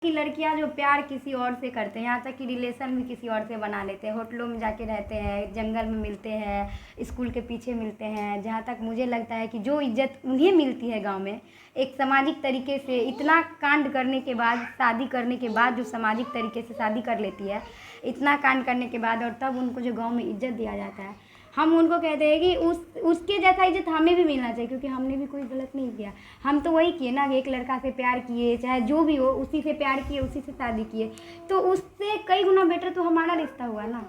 कि लड़कियां जो प्यार किसी और से करते हैं, यहाँ तक कि रिलेशन भी किसी और से बना लेते हैं, होटलों में जाके रहते हैं, जंगल में मिलते हैं, स्कूल के पीछे मिलते हैं। जहाँ तक मुझे लगता है कि जो इज्जत उन्हें मिलती है गांव में, एक सामाजिक तरीके से इतना कांड करने के बाद, शादी करने के बाद जो सामाजिक तरीके से शादी कर लेती है, इतना कांड करने के बाद, और तब उनको जो गाँव में इज्जत दिया जाता है, हम उनको कहते हैं कि उसके जैसा इज्जत हमें भी मिलना चाहिए, क्योंकि हमने भी कोई गलत नहीं किया। हम तो वही किए ना कि एक लड़का से प्यार किए, चाहे जो भी हो, उसी से प्यार किए, उसी से शादी किए, तो उससे कई गुना बेटर तो हमारा रिश्ता हुआ ना।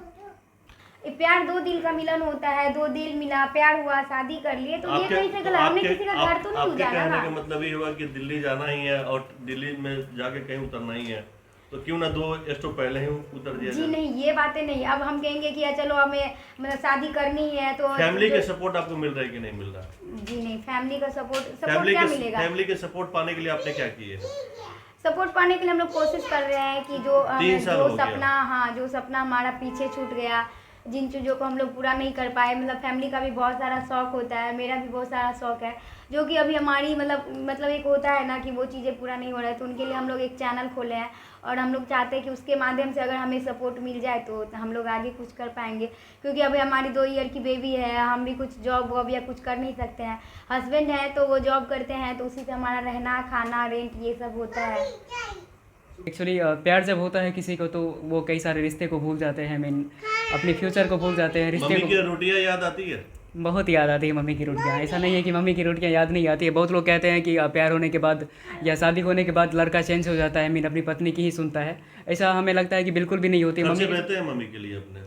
प्यार दो दिल का मिलन होता है, दो दिल मिला, प्यार हुआ, शादी कर लिए, तो ये कहीं से गलत, हमने किसी का घर तो नहीं उजाड़ा ना। कहने का मतलब ये हुआ कि दिल्ली जाना ही है और दिल्ली में जाके कहीं उतरना ही है, तो क्यों ना 2 स्टॉप पहले ही उतर दिया जी नहीं, ये बातें नहीं। अब हम कहेंगे कि चलो हमें मतलब शादी करनी है तो फैमिली के सपोर्ट आपको मिल रहा है कि नहीं मिल रहा? जी नहीं, फैमिली का सपोर्ट क्या मिलेगा? फैमिली के सपोर्ट पाने के लिए आपने क्या किए? सपोर्ट पाने के लिए हम लोग कोशिश कर रहे हैं कि जो सपना हमारा पीछे छूट गया, जिन चीज़ों को हम लोग पूरा नहीं कर पाए, मतलब फैमिली का भी बहुत सारा शौक होता है, मेरा भी बहुत सारा शौक है, जो कि अभी हमारी मतलब एक होता है ना कि वो चीज़ें पूरा नहीं हो रहा है, तो उनके लिए हम लोग एक चैनल खोले हैं और हम लोग चाहते हैं कि उसके माध्यम से अगर हमें सपोर्ट मिल जाए तो हम लोग आगे कुछ कर पाएंगे, क्योंकि अभी हमारी 2 ईयर की बेबी है, हम भी कुछ जॉब वॉब या कुछ कर नहीं सकते हैं। हस्बैंड है तो वो जॉब करते हैं, तो उसी से हमारा रहना, खाना, रेंट ये सब होता है। एक्चुअली प्यार जब होता है किसी को तो वो कई सारे रिश्ते को भूल जाते हैं, मीन अपने फ्यूचर को भूल जाते हैं। रिश्ते मम्मी की रोटियां याद आती है? बहुत याद आती है मम्मी की रोटियाँ। ऐसा नहीं है कि मम्मी की रोटियाँ याद नहीं आती है। बहुत लोग कहते हैं कि प्यार होने के बाद या शादी होने के बाद लड़का चेंज हो जाता है, मीन अपनी पत्नी की ही सुनता है। ऐसा हमें लगता है कि बिल्कुल भी नहीं होती। खर्चे भेजते हैं मम्मी के लिए अपने?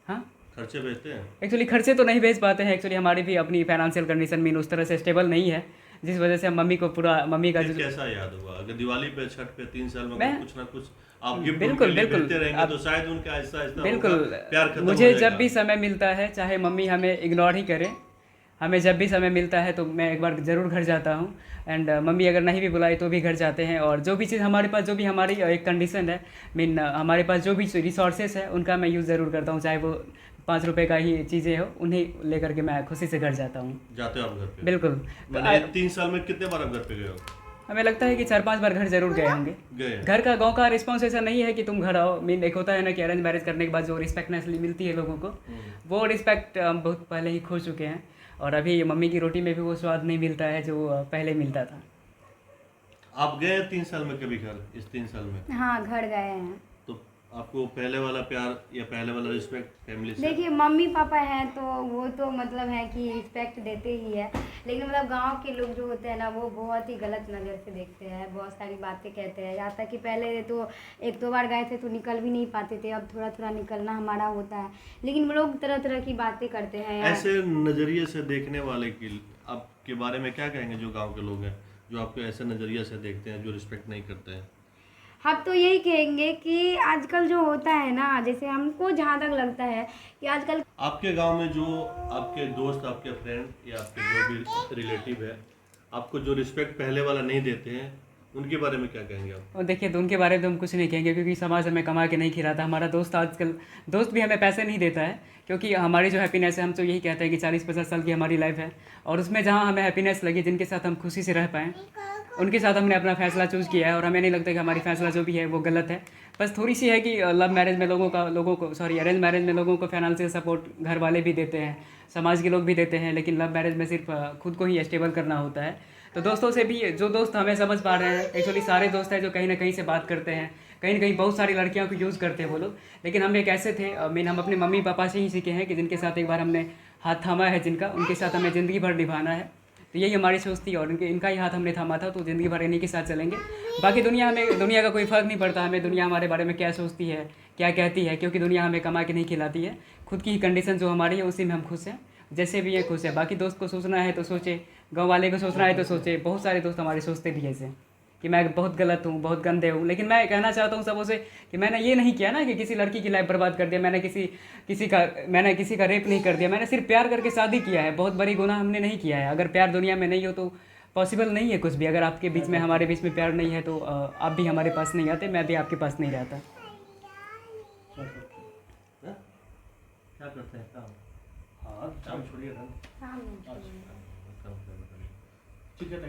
हाँ, खर्चे भेजते हैं? एक्चुअली खर्चे तो नहीं भेज पाते हैं। एक्चुअली हमारी भी अपनी फाइनेंशियल कंडीशन मीन उस तरह से स्टेबल नहीं है, जिस वजह से हम मम्मी को पूरा मम्मी का जो कैसा याद हुआ अगर दिवाली पे, छठ पे, 3 साल में कुछ ना कुछ आप गिफ्ट बिल्कुल उनके लिए बिल्कुल भेजते रहेंगे तो शायद उनका आहिस्ता आहिस्ता बिल्कुल प्यार खत्म हो मुझे जाएगा। जब भी समय मिलता है, चाहे मम्मी हमें इग्नोर ही करे, हमें जब भी समय मिलता है तो मैं एक बार ज़रूर घर जाता हूँ। एंड मम्मी अगर नहीं भी बुलाई तो भी घर जाते हैं। और जो भी चीज़ हमारे पास, जो भी हमारी एक कंडीशन है, मीन हमारे पास जो भी रिसोर्सेस है उनका मैं यूज़ ज़रूर करता हूँ, चाहे वो 5 रुपए का ही चीज़ें हो, उन्हें लेकर के मैं खुशी से घर जाता हूँ। जाते हो आप घर पे? बिल्कुल। मैंने 3 साल में कितने बार आप घर पे गए हो? हमें लगता है कि 4-5 बार घर जरूर गए होंगे। घर का, गांव का रिस्पॉन्स ऐसा नहीं है कि तुम घर आओ। मीन एक होता है ना कि अरेंज मैरिज करने के बाद जो रिस्पेक्ट नेचुरली मिलती है लोगों को, वो रिस्पेक्ट हम बहुत पहले ही खो चुके हैं। और अभी मम्मी की रोटी में भी वो स्वाद नहीं मिलता है जो पहले मिलता था। आप गए 3 साल में कभी घर? इस 3 साल में? हाँ, घर गए हैं। तो आपको पहले वाला प्यार या पहले वाला रिस्पेक्ट फैमिली से? देखिए, मम्मी पापा हैं तो वो तो मतलब है कि रिस्पेक्ट देते ही है, लेकिन मतलब गांव के लोग जो होते हैं ना, वो बहुत ही गलत नज़र से देखते हैं, बहुत सारी बातें कहते हैं। यहाँ तक कि पहले तो 1-2 बार गए थे तो निकल भी नहीं पाते थे, अब थोड़ा थोड़ा निकलना हमारा होता है, लेकिन वो लोग तरह तरह की बातें करते हैं। ऐसे नज़रिए से देखने वाले की आपके बारे में क्या कहेंगे जो गाँव के लोग हैं, जो आपको ऐसे नज़रिए से देखते हैं, जो रिस्पेक्ट नहीं करते हैं? हम तो यही कहेंगे कि आजकल जो होता है ना, जैसे हमको जहाँ तक लगता है कि आजकल आपके गांव में जो आपके दोस्त, आपके फ्रेंड या आपके जो भी रिलेटिव है, आपको जो रिस्पेक्ट पहले वाला नहीं देते हैं, उनके बारे में क्या कहेंगे आप? और देखिए, तो उनके बारे में तो हम कुछ नहीं कहेंगे, क्योंकि समाज हमें कमा के नहीं खिलाता। हमारा दोस्त आजकल, दोस्त भी हमें पैसे नहीं देता है, क्योंकि हमारी जो हैप्पीनेस है, हम तो यही कहते हैं कि 40-50 साल की हमारी लाइफ है, और उसमें जहाँ हमें हैप्पीनेस लगी, जिनके साथ हम खुशी से रह पाएँ, उनके साथ हमने अपना फैसला चूज़ किया है। और हमें नहीं लगता कि हमारी फैसला जो भी है वो गलत है। बस थोड़ी सी है कि लव मैरिज में अरेंज मैरिज में लोगों को फाइनेंशियल सपोर्ट घर वाले भी देते हैं, समाज के लोग भी देते हैं, लेकिन लव मैरिज में सिर्फ खुद को ही स्टेबल करना होता है। तो दोस्तों से भी, जो दोस्त हमें समझ पा रहे हैं, एक्चुअली सारे दोस्त हैं जो कहीं ना कहीं से बात करते हैं, कहीं ना कहीं बहुत सारी लड़कियों को यूज़ करते हैं वो लोग, लेकिन हम एक ऐसे थे, मीन हम अपने मम्मी पापा से ही सीखे हैं कि जिनके साथ एक बार हमने हाथ थामा है, जिनका, उनके साथ हमें ज़िंदगी भर निभाना है। तो यही हमारी सोच थी, और इनका ही हाथ हमने थामा था, तो ज़िंदगी भर इन्हीं के साथ चलेंगे। बाकी दुनिया का कोई फ़र्क नहीं पड़ता हमें, दुनिया हमारे बारे में क्या सोचती है, क्या कहती है, क्योंकि दुनिया हमें कमा के नहीं खिलाती है। खुद की ही कंडीशन जो हमारी है उसी में हम खुश हैं, जैसे भी है खुश है। बाकी दोस्त को सोचना है तो सोचे, गाँव वाले को सोचना है तो सोचे। बहुत सारे दोस्त हमारे सोचते भी ऐसे कि मैं बहुत गलत हूँ, बहुत गंदे हूँ, लेकिन मैं कहना चाहता हूँ सबों से कि मैंने ये नहीं किया ना कि किसी लड़की की लाइफ बर्बाद कर दिया, मैंने किसी का रेप नहीं कर दिया, मैंने सिर्फ प्यार करके शादी किया है। बहुत बड़ी गुनाह हमने नहीं किया है। अगर प्यार दुनिया में नहीं हो तो पॉसिबल नहीं है कुछ भी। अगर आपके बीच में, हमारे बीच में प्यार नहीं है तो आप भी हमारे पास नहीं आते, मैं भी आपके पास नहीं रहता। क्या करते हैं काम? हाँ, काम छोड़िए ना। हाँ, ठीक है,